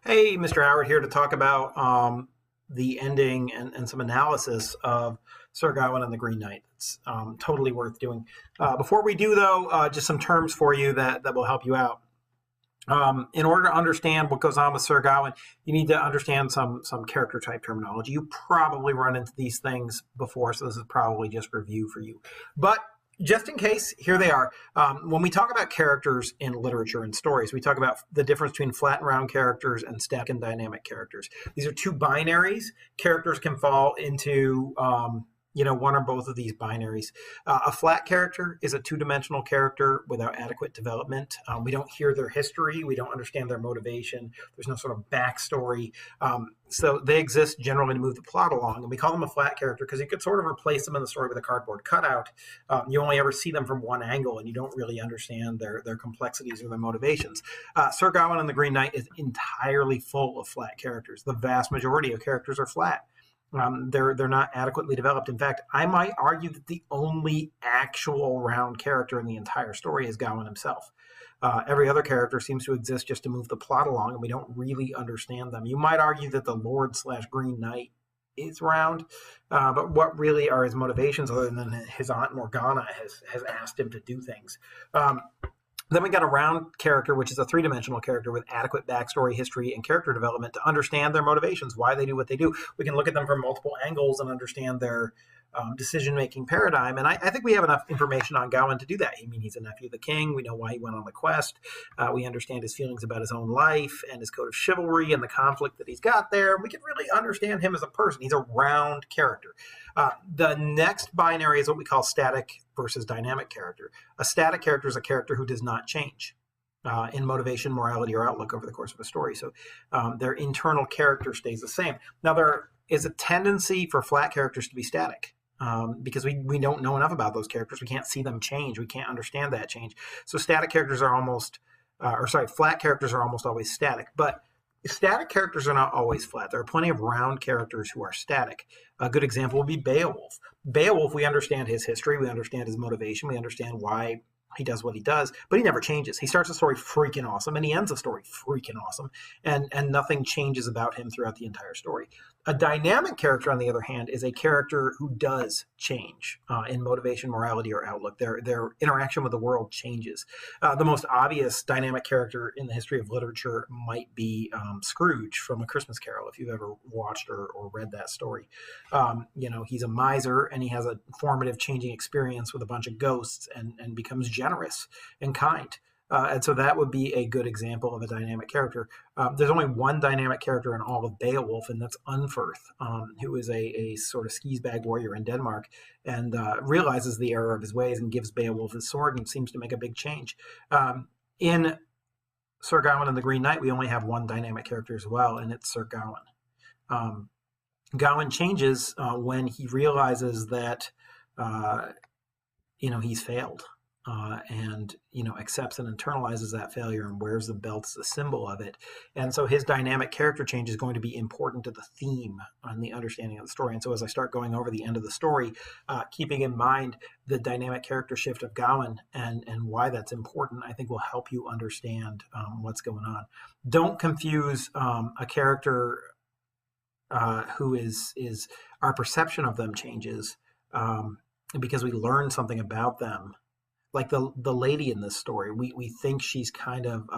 Hey, Mr. Howard here to talk about the ending and some analysis of Sir Gawain and the Green Knight. It's totally worth doing. Before we do, though, just some terms for you that will help you out. In order to understand what goes on with Sir Gawain, you need to understand some character type terminology. You probably run into these things before, so this is probably just review for you. But just in case, here they are. When we talk about characters in literature and stories, we talk about the difference between flat and round characters and static and dynamic characters. These are two binaries. Characters can fall into one or both of these binaries. A flat character is a two-dimensional character without adequate development. We don't hear their history. We don't understand their motivation. There's no sort of backstory. So they exist generally to move the plot along. And we call them a flat character because you could sort of replace them in the story with a cardboard cutout. You only ever see them from one angle, and you don't really understand their complexities or their motivations. Sir Gawain and the Green Knight is entirely full of flat characters. The vast majority of characters are flat. They're not adequately developed. In fact, I might argue that the only actual round character in the entire story is Gawain himself. Every other character seems to exist just to move the plot along, and we don't really understand them. You might argue that the Lord/Green Knight is round, but what really are his motivations other than his Aunt Morgana has asked him to do things? Then we got a round character, which is a three-dimensional character with adequate backstory, history, and character development to understand their motivations, why they do what they do. We can look at them from multiple angles and understand their decision-making paradigm. And I think we have enough information on Gawain to do that. I mean, he's a nephew of the king. We know why he went on the quest. We understand his feelings about his own life and his code of chivalry and the conflict that he's got there. We can really understand him as a person. He's a round character. The next binary is what we call static versus dynamic character. A static character is a character who does not change in motivation, morality, or outlook over the course of a story. So their internal character stays the same. Now, there is a tendency for flat characters to be static. Because we don't know enough about those characters. We can't see them change. We can't understand that change. So flat characters are almost always static. But static characters are not always flat. There are plenty of round characters who are static. A good example would be Beowulf. Beowulf, we understand his history. We understand his motivation. We understand why he does what he does, but he never changes. He starts the story freaking awesome, and he ends the story freaking awesome, and nothing changes about him throughout the entire story. A dynamic character, on the other hand, is a character who does change in motivation, morality, or outlook. Their interaction with the world changes. The most obvious dynamic character in the history of literature might be Scrooge from A Christmas Carol, if you've ever watched or read that story. He's a miser, and he has a formative changing experience with a bunch of ghosts and becomes generous and kind. And so that would be a good example of a dynamic character. There's only one dynamic character in all of Beowulf, and that's Unferth, who is a sort of skis-bag warrior in Denmark and realizes the error of his ways and gives Beowulf his sword and seems to make a big change. In Sir Gawain and the Green Knight, we only have one dynamic character as well, and it's Sir Gawain. Gawain changes when he realizes that he's failed. And accepts and internalizes that failure and wears the belt as a symbol of it. And so his dynamic character change is going to be important to the theme and the understanding of the story. And so as I start going over the end of the story, keeping in mind the dynamic character shift of Gawain and why that's important, I think will help you understand what's going on. Don't confuse a character who is our perception of them changes because we learn something about them. Like the lady in this story, we think she's kind of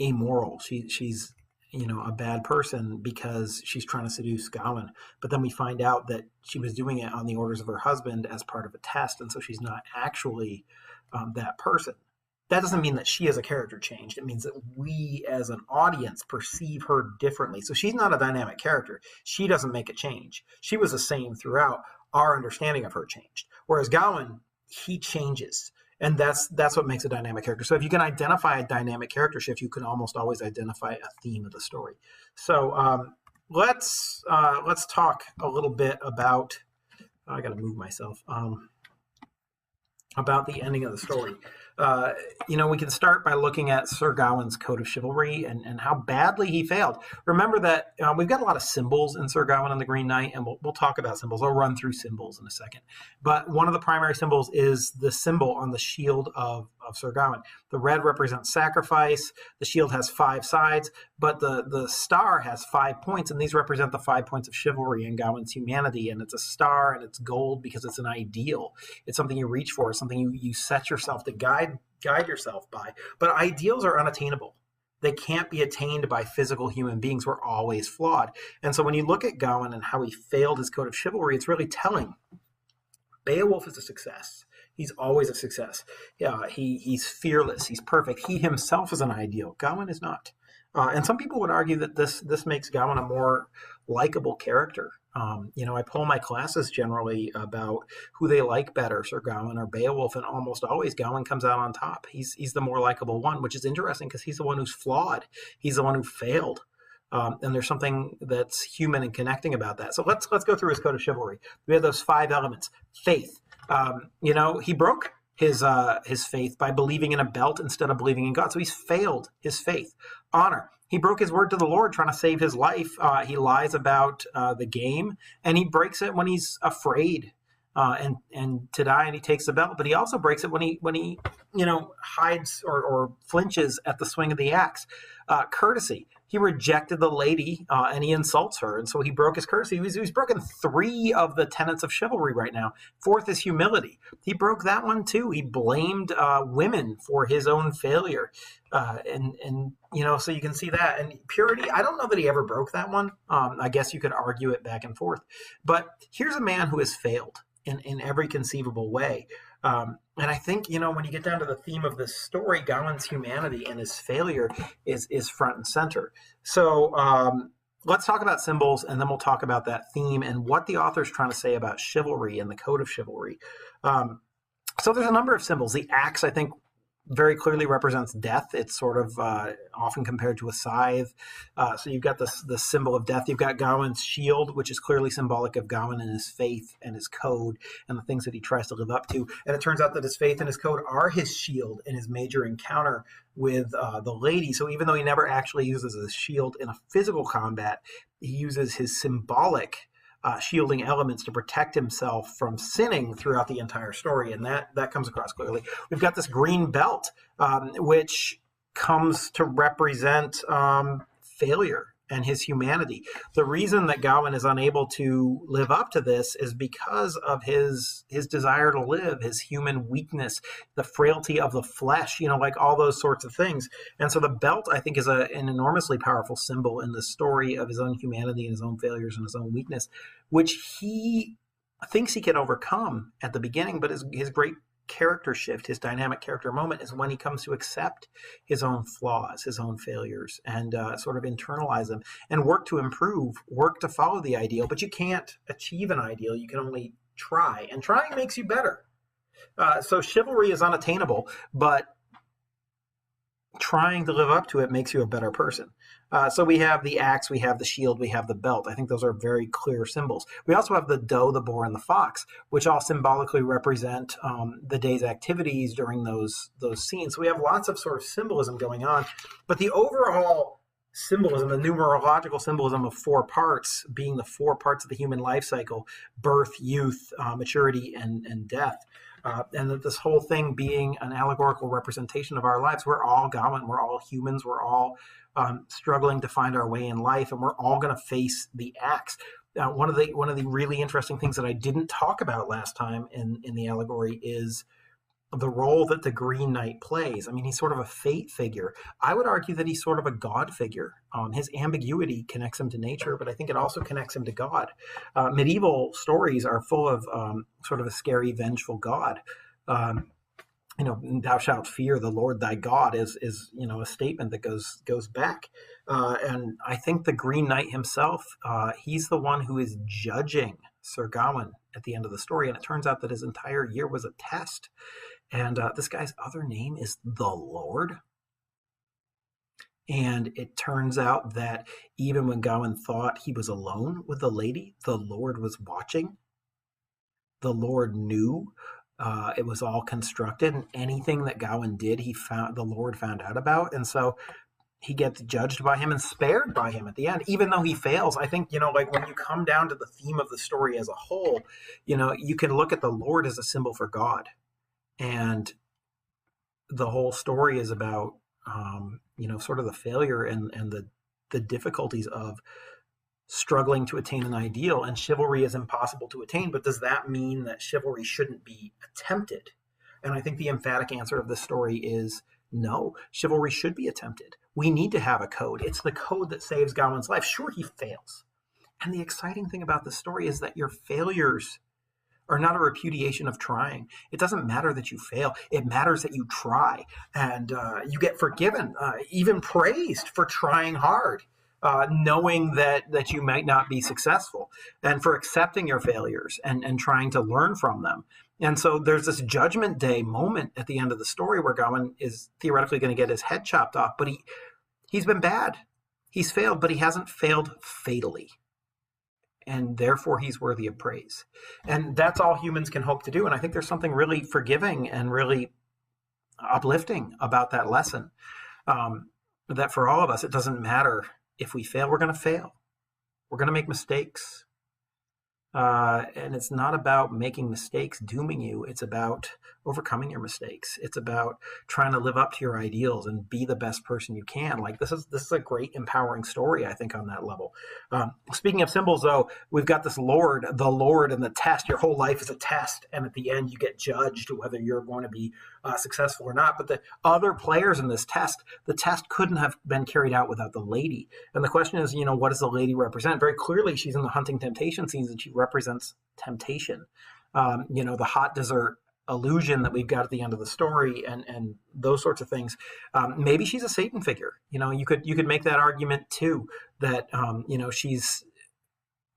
amoral. She's a bad person because she's trying to seduce Gawain. But then we find out that she was doing it on the orders of her husband as part of a test, and so she's not actually that person. That doesn't mean that she as a character changed. It means that we as an audience perceive her differently. So she's not a dynamic character. She doesn't make a change. She was the same throughout. Our understanding of her changed. Whereas Gawain, he changes. And that's what makes a dynamic character. So if you can identify a dynamic character shift, you can almost always identify a theme of the story. So let's talk a little bit about, I got to move myself, about the ending of the story. Uh, we can start by looking at Sir Gawain's Code of Chivalry and how badly he failed. Remember that we've got a lot of symbols in Sir Gawain and the Green Knight, and we'll talk about symbols. I'll run through symbols in a second. But one of the primary symbols is the symbol on the shield of Sir Gawain. The red represents sacrifice. The shield has 5 sides, but the star has 5 points, and these represent the 5 points of chivalry in Gawain's humanity. And it's a star, and it's gold because it's an ideal. It's something you reach for, something you set yourself to guide yourself by. But ideals are unattainable. They can't be attained by physical human beings. We're always flawed. And so when you look at Gawain and how he failed his Code of Chivalry, it's really telling. Beowulf is a success. He's always a success. He's fearless. He's perfect. He himself is an ideal. Gawain is not. And some people would argue that this makes Gawain a more likable character. I poll my classes generally about who they like better, Sir Gawain or Beowulf, and almost always Gawain comes out on top. He's the more likable one, which is interesting because he's the one who's flawed. He's the one who failed. And there's something that's human and connecting about that. So let's go through his Code of Chivalry. We have those 5 elements. Faith. He broke his faith by believing in a belt instead of believing in God. So he's failed his faith. Honor. He broke his word to the Lord trying to save his life. He lies about the game, and he breaks it when he's afraid and to die, and he takes the belt. But he also breaks it when he hides or flinches at the swing of the axe. Courtesy. He rejected the lady and he insults her, and so he broke his courtesy. He's broken 3 of the tenets of chivalry right now. 4th is humility. He broke that one too. He blamed women for his own failure, so you can see that. And purity, I don't know that he ever broke that one. I guess you could argue it back and forth. But here's a man who has failed in every conceivable way. And I think, when you get down to the theme of this story, Gawain's humanity and his failure is front and center. So let's talk about symbols, and then we'll talk about that theme and what the author's trying to say about chivalry and the Code of Chivalry. So there's a number of symbols. The axe, I think, very clearly represents death. It's sort of often compared to a scythe. So you've got the symbol of death. You've got Gawain's shield, which is clearly symbolic of Gawain and his faith and his code and the things that he tries to live up to. And it turns out that his faith and his code are his shield in his major encounter with the lady. So even though he never actually uses his shield in a physical combat, he uses his symbolic shielding elements to protect himself from sinning throughout the entire story, and that comes across clearly. We've got this green belt, which comes to represent failure and his humanity. The reason that Gawain is unable to live up to this is because of his desire to live, his human weakness, the frailty of the flesh, like all those sorts of things. And so the belt, I think, is an enormously powerful symbol in the story of his own humanity and his own failures and his own weakness, which he thinks he can overcome at the beginning, but his great character shift, his dynamic character moment, is when he comes to accept his own flaws, his own failures, and sort of internalize them and work to improve, work to follow the ideal. But you can't achieve an ideal. You can only try, and trying makes you better. So chivalry is unattainable, but trying to live up to it makes you a better person. So we have the axe, we have the shield, we have the belt. I think those are very clear symbols. We also have the doe, the boar, and the fox, which all symbolically represent the day's activities during those scenes. So we have lots of sort of symbolism going on. But the overall symbolism, the numerological symbolism of 4 parts, being the 4 parts of the human life cycle: birth, youth, maturity, and death. And that this whole thing being an allegorical representation of our lives. We're all Gawain. We're all humans. We're all struggling to find our way in life, and we're all going to face the axe. One of the really interesting things that I didn't talk about last time in the allegory is the role that the Green Knight plays. I mean, he's sort of a fate figure. I would argue that he's sort of a God figure. His ambiguity connects him to nature, but I think it also connects him to God. Medieval stories are full of sort of a scary, vengeful God. Thou shalt fear the Lord thy God is a statement that goes back. And I think the Green Knight himself, he's the one who is judging Sir Gawain at the end of the story. And it turns out that his entire year was a test. And this guy's other name is the Lord. And it turns out that even when Gawain thought he was alone with the lady, the Lord was watching. The Lord knew It was all constructed, and anything that Gawain did, the Lord found out about, and so he gets judged by him and spared by him at the end, even though he fails. I think, like when you come down to the theme of the story as a whole, you can look at the Lord as a symbol for God, and the whole story is about, sort of the failure and the difficulties of struggling to attain an ideal, and chivalry is impossible to attain. But does that mean that chivalry shouldn't be attempted? And I think the emphatic answer of this story is no, chivalry should be attempted. We need to have a code. It's the code that saves Gawain's life. Sure, he fails. And the exciting thing about the story is that your failures are not a repudiation of trying. It doesn't matter that you fail. It matters that you try, and you get forgiven, even praised for trying hard. Knowing that you might not be successful, and for accepting your failures and trying to learn from them. And so there's this Judgment Day moment at the end of the story where Gawain is theoretically going to get his head chopped off, but he's been bad. He's failed, but he hasn't failed fatally. And therefore he's worthy of praise. And that's all humans can hope to do. And I think there's something really forgiving and really uplifting about that lesson. That for all of us, it doesn't matter if we fail, we're going to fail. We're going to make mistakes. And it's not about making mistakes dooming you. It's about overcoming your mistakes. It's about trying to live up to your ideals and be the best person you can. Like this is a great empowering story, I think, on that level. Speaking of symbols, though, we've got the Lord and the test. Your whole life is a test, and at the end you get judged whether you're going to be successful or not. But the other players in this test, the test couldn't have been carried out without the lady. And the question is, what does the lady represent? Very clearly, she's in the hunting temptation scenes, and she represents temptation. The hot dessert illusion that we've got at the end of the story, and those sorts of things. Maybe she's a Satan figure. You could make that argument too, that she's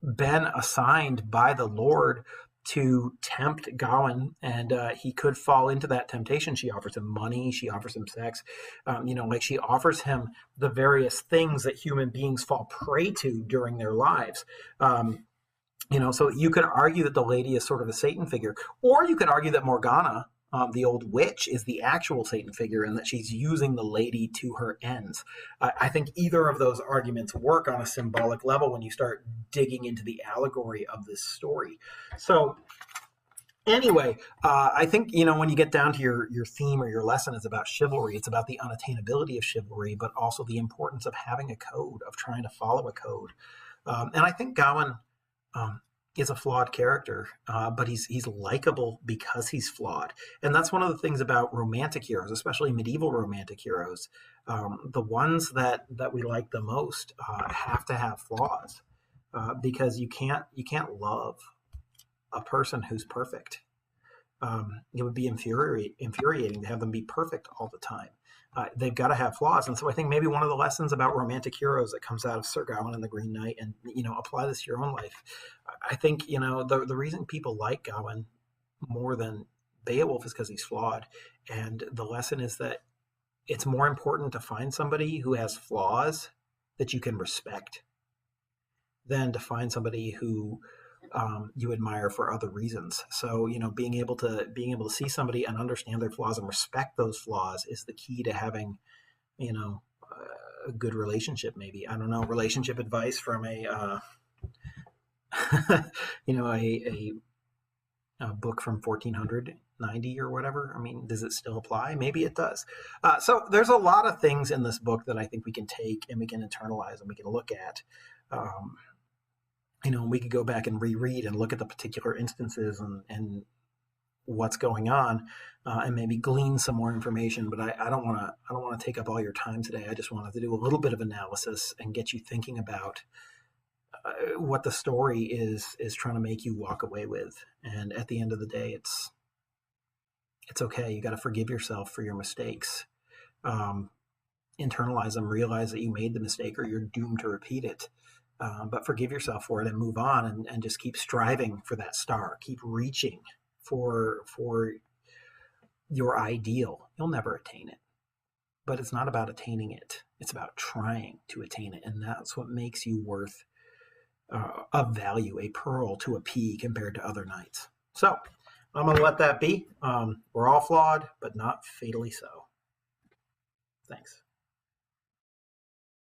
been assigned by the Lord to tempt Gawain, and he could fall into that temptation. She offers him money, she offers him sex, she offers him the various things that human beings fall prey to during their lives. So you could argue that the lady is sort of a Satan figure, or you could argue that Morgana, the old witch, is the actual Satan figure, and that she's using the lady to her ends. I think either of those arguments work on a symbolic level when you start digging into the allegory of this story. So anyway, I think, when you get down to your theme or your lesson is about chivalry, it's about the unattainability of chivalry, but also the importance of having a code, of trying to follow a code. And I think Gawain is a flawed character, but he's likable because he's flawed. And that's one of the things about romantic heroes, especially medieval romantic heroes. The ones that we like the most have to have flaws, because you can't love a person who's perfect. It would be infuriating to have them be perfect all the time. They've got to have flaws. And so I think maybe one of the lessons about romantic heroes that comes out of Sir Gawain and the Green Knight, and, apply this to your own life. I think, the reason people like Gawain more than Beowulf is because he's flawed. And the lesson is that it's more important to find somebody who has flaws that you can respect than to find somebody who you admire for other reasons. So, being able to see somebody and understand their flaws and respect those flaws is the key to having, a good relationship. Maybe, I don't know, relationship advice from a book from 1490 or whatever. I mean, does it still apply? Maybe it does. So there's a lot of things in this book that I think we can take and we can internalize and we can look at. We could go back and reread and look at the particular instances and what's going on, and maybe glean some more information. But I don't want to take up all your time today. I just wanted to do a little bit of analysis and get you thinking about what the story is trying to make you walk away with. And at the end of the day, it's okay. You got to forgive yourself for your mistakes. Internalize them, realize that you made the mistake or you're doomed to repeat it. But forgive yourself for it and move on, and just keep striving for that star. Keep reaching for your ideal. You'll never attain it, but it's not about attaining it. It's about trying to attain it, and that's what makes you worth of value, a pearl to a pea compared to other knights. So I'm going to let that be. We're all flawed, but not fatally so. Thanks.